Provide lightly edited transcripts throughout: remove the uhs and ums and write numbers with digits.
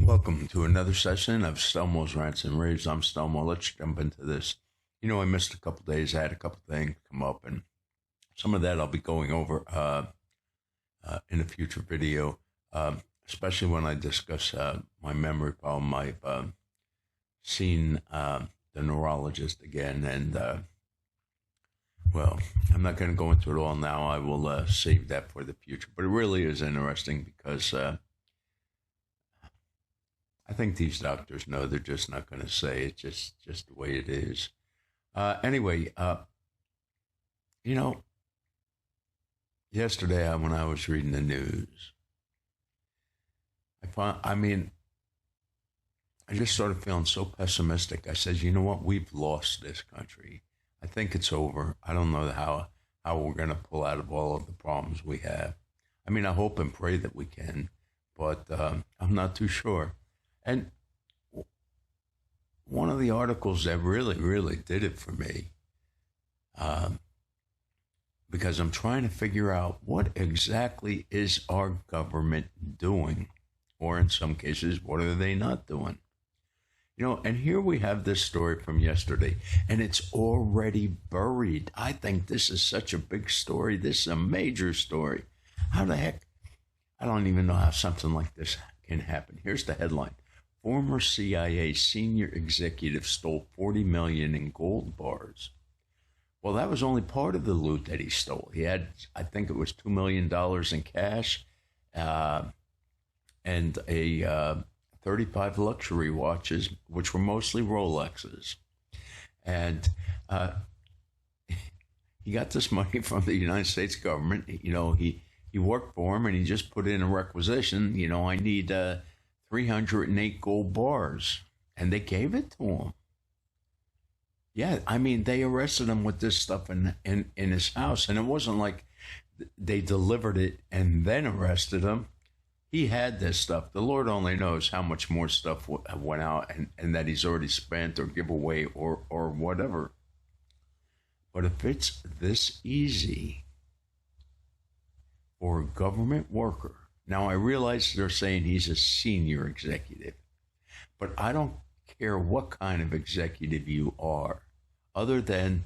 Welcome to another session of Stelmo's Rants and Raves. I'm Stelmo. Let's jump into this. I missed a couple days. I had a couple things come up, and some of that I'll be going over in a future video, especially when I discuss my memory problem. I've seen the neurologist again, and well, I'm not going to go into it all now. I will save that for the future. But it really is interesting because I think these doctors know. They're just not going to say it. Just the way it is. Anyway, yesterday when I was reading the news, I just started feeling so pessimistic. I said, you know what? We've lost this country. I think it's over. I don't know how we're going to pull out of all of the problems we have. I hope and pray that we can, but I'm not too sure. And one of the articles that really did it for me, because I'm trying to figure out what exactly is our government doing, or in some cases, what are they not doing? And here we have this story from yesterday, and it's already buried. I think this is such a big story. This is a major story. How the heck? I don't even know how something like this can happen. Here's the headline. Former CIA senior executive stole $40 million in gold bars. Well, that was only part of the loot that he stole. He had, I think it was $2 million in cash and a 35 luxury watches, which were mostly Rolexes. And he got this money from the United States government. He worked for him, and he just put in a requisition. I need 308 gold bars, and they gave it to him. Yeah, they arrested him with this stuff in his house, and it wasn't like they delivered it and then arrested him. He had this stuff. The Lord only knows how much more stuff went out and that he's already spent or give away or whatever. But if it's this easy for a government worker, now, I realize they're saying he's a senior executive, but I don't care what kind of executive you are, other than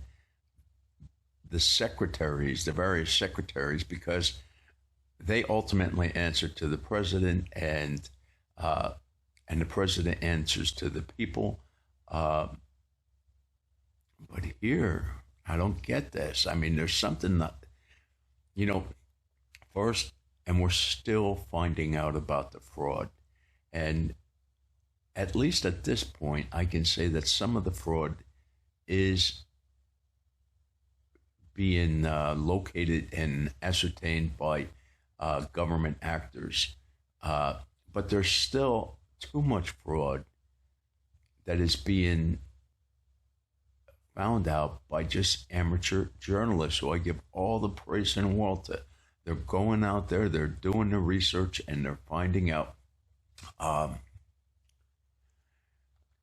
the secretaries, the various secretaries, because they ultimately answer to the president, and the president answers to the people. But here, I don't get this. There's something that, first. And we're still finding out about the fraud. And at least at this point, I can say that some of the fraud is being located and ascertained by government actors. But there's still too much fraud that is being found out by just amateur journalists, who I give all the praise in the world to. They're going out there, they're doing the research, and they're finding out. Well,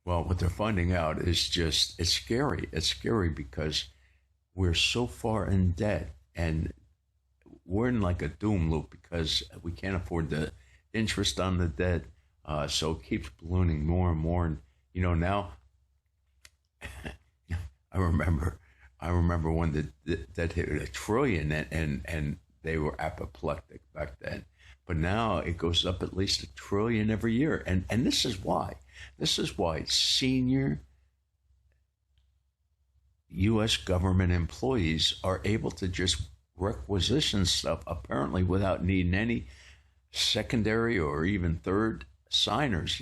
what they're finding out is it's scary. It's scary because we're so far in debt, and we're in like a doom loop because we can't afford the interest on the debt. So it keeps ballooning more and more. And, now I remember when the debt hit $1 trillion, and they were apoplectic back then. But now it goes up at least $1 trillion every year. And this is why. This is why senior U.S. government employees are able to just requisition stuff, apparently without needing any secondary or even third signers.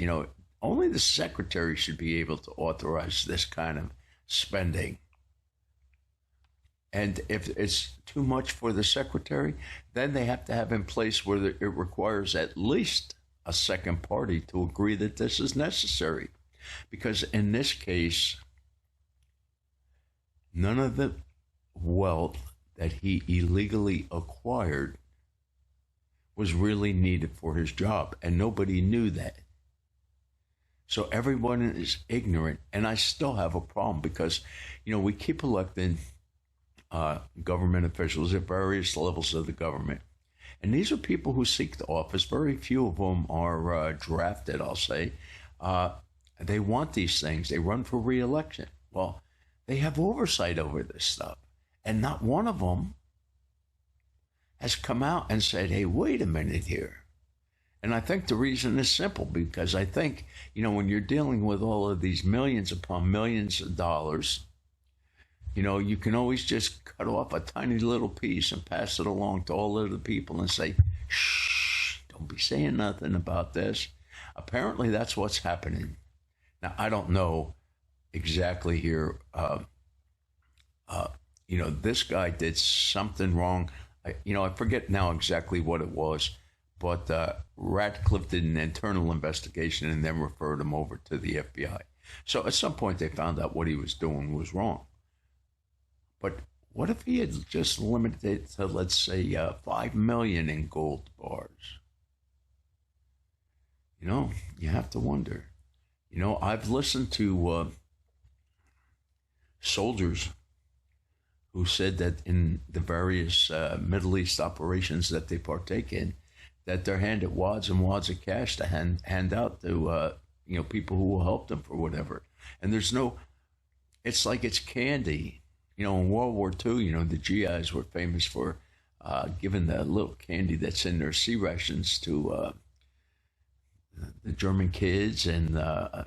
Only the secretary should be able to authorize this kind of spending. And if it's too much for the secretary, then they have to have in place where it requires at least a second party to agree that this is necessary. Because in this case, none of the wealth that he illegally acquired was really needed for his job, and nobody knew that. So everyone is ignorant, and I still have a problem because, we keep electing government officials at various levels of the government, And these are people who seek the office. Very few of them are drafted, I'll say. Uh, they want these things. They run for re-election. Well, they have oversight over this stuff. And not one of them has come out and said, hey, wait a minute here. And I think the reason is simple, because I think, when you're dealing with all of these millions upon millions of dollars, you can always just cut off a tiny little piece and pass it along to all of the people and say, shh, don't be saying nothing about this. Apparently, that's what's happening. Now, I don't know exactly here. This guy did something wrong. I forget now exactly what it was, but Ratcliffe did an internal investigation and then referred him over to the FBI. So at some point, they found out what he was doing was wrong. But what if he had just limited it to, let's say, 5 million in gold bars? You have to wonder. I've listened to soldiers who said that in the various Middle East operations that they partake in, that they're handed wads and wads of cash to hand out to people who will help them for whatever. And it's like it's candy. In World War II, the GIs were famous for giving the little candy that's in their sea rations to the German kids, and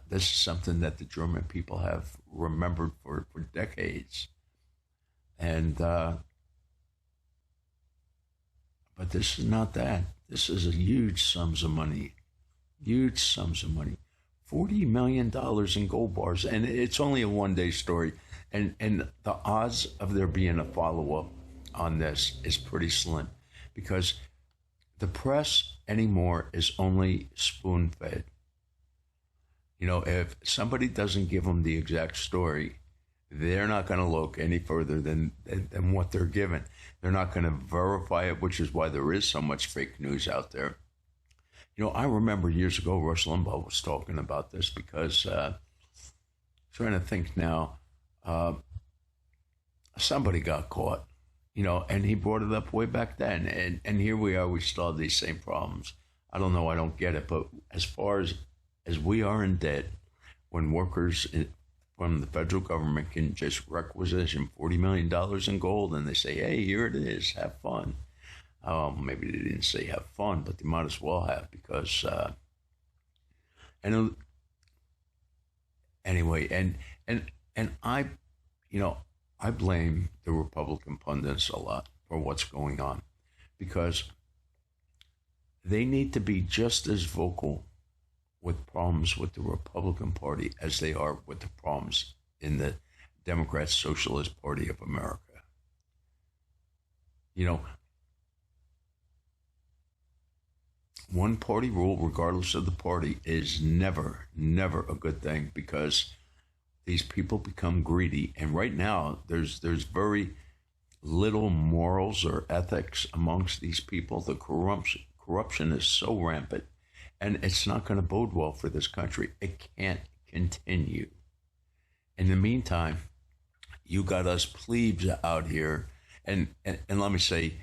this is something that the German people have remembered for decades. And but this is not that. This is a huge sums of money, $40 million in gold bars, and it's only a one-day story. And the odds of there being a follow-up on this is pretty slim, because the press anymore is only spoon-fed. If somebody doesn't give them the exact story, they're not going to look any further than what they're given. They're not going to verify it, which is why there is so much fake news out there. I remember years ago, Rush Limbaugh was talking about this, because trying to think now, somebody got caught, and he brought it up way back then. And here we are, we still have these same problems. I don't know, I don't get it. But as far as we are in debt, when workers from the federal government can just requisition $40 million in gold, and they say, hey, here it is, have fun. Maybe they didn't say have fun, but they might as well have, because anyway, and I blame the Republican pundits a lot for what's going on, because they need to be just as vocal with problems with the Republican Party as they are with the problems in the Democrat Socialist Party of America. One party rule, regardless of the party, is never a good thing, because these people become greedy. And right now, there's very little morals or ethics amongst these people. The corruption is so rampant, and it's not going to bode well for this country. It can't continue. In the meantime, you got us plebes out here, and let me say,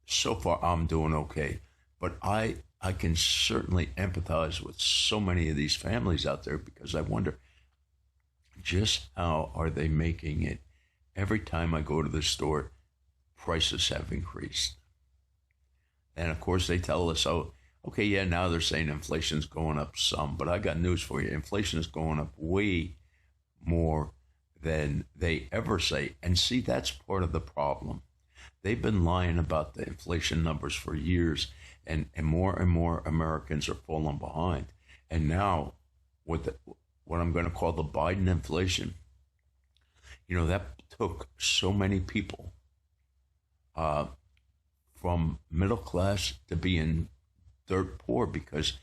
so far I'm doing okay, but I can certainly empathize with so many of these families out there, because I wonder, just how are they making it? Every time I go to the store, prices have increased. And of course they tell us, oh, okay, yeah, now they're saying inflation's going up some, but I got news for you. Inflation is going up way more than they ever say. And see, that's part of the problem. They've been lying about the inflation numbers for years, and more Americans are falling behind. And now, with what I'm going to call the Biden inflation, that took so many people from middle class to being dirt poor, because,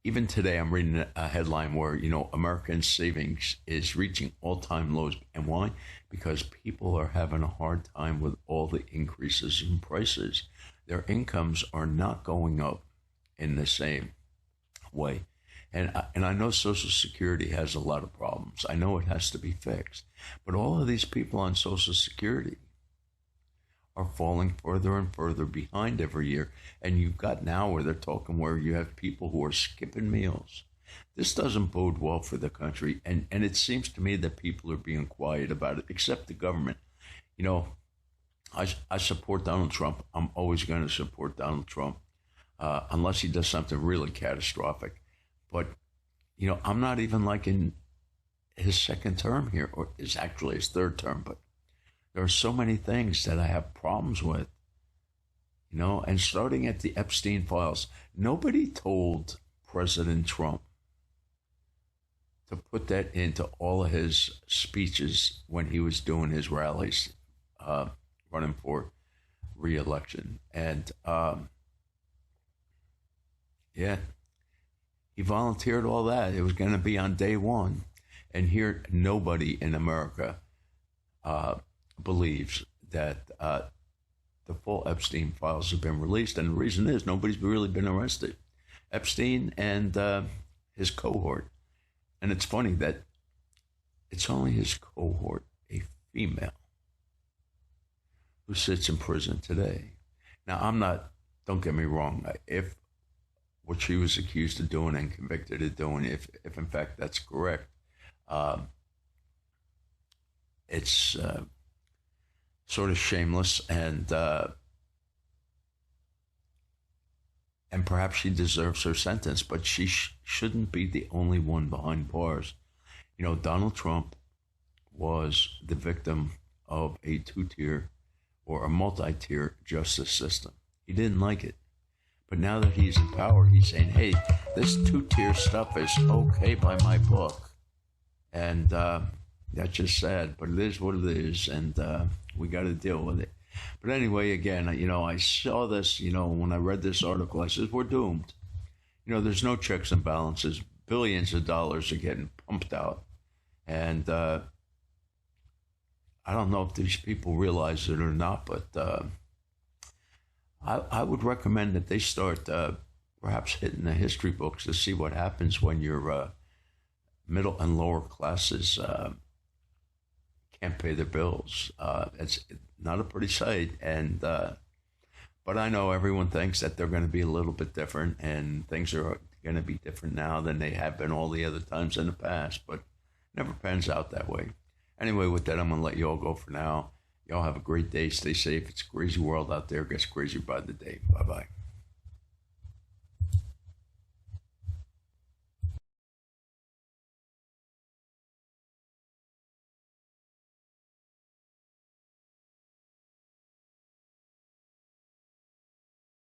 even today I'm reading a headline where, American savings is reaching all-time lows. And why? Because people are having a hard time with all the increases in prices. Their incomes are not going up in the same way. And I know Social Security has a lot of problems. I know it has to be fixed. But all of these people on Social Security are falling further and further behind every year. And you've got now where they're talking where you have people who are skipping meals. This doesn't bode well for the country. And it seems to me that people are being quiet about it, except the government. You know, I support Donald Trump. I'm always going to support Donald Trump unless he does something really catastrophic. But, you know, I'm not even liking his second term here, or is actually his third term. But there are so many things that I have problems with, you know, and starting at the Epstein files, nobody told President Trump to put that into all of his speeches when he was doing his rallies, running for re-election. And yeah, he volunteered all that. It was going to be on day one. And here, nobody in America believes that the full Epstein files have been released. And the reason is nobody's really been arrested. Epstein and his cohort. And it's funny that it's only his cohort, a female, who sits in prison today. Now, I'm not, don't get me wrong, if what she was accused of doing and convicted of doing, if in fact that's correct, it's sort of shameless, and perhaps she deserves her sentence, but she shouldn't be the only one behind bars. You know, Donald Trump was the victim of a two-tier or a multi-tier justice system. He didn't like it. But now that he's in power, he's saying, hey, this two-tier stuff is okay by my book. And that's just sad, but it is what it is, and we got to deal with it. But anyway, again, you know, I saw this, you know, when I read this article, I said, we're doomed. You know, there's no checks and balances. Billions of dollars are getting pumped out. And I don't know if these people realize it or not, but I would recommend that they start perhaps hitting the history books to see what happens when your middle and lower classes can't pay their bills. It's not a pretty sight, and but I know everyone thinks that they're going to be a little bit different, and things are going to be different now than they have been all the other times in the past, but it never pans out that way. Anyway, with that, I'm going to let you all go for now. Y'all have a great day. Stay safe. It's a crazy world out there. It gets crazier by the day. Bye-bye.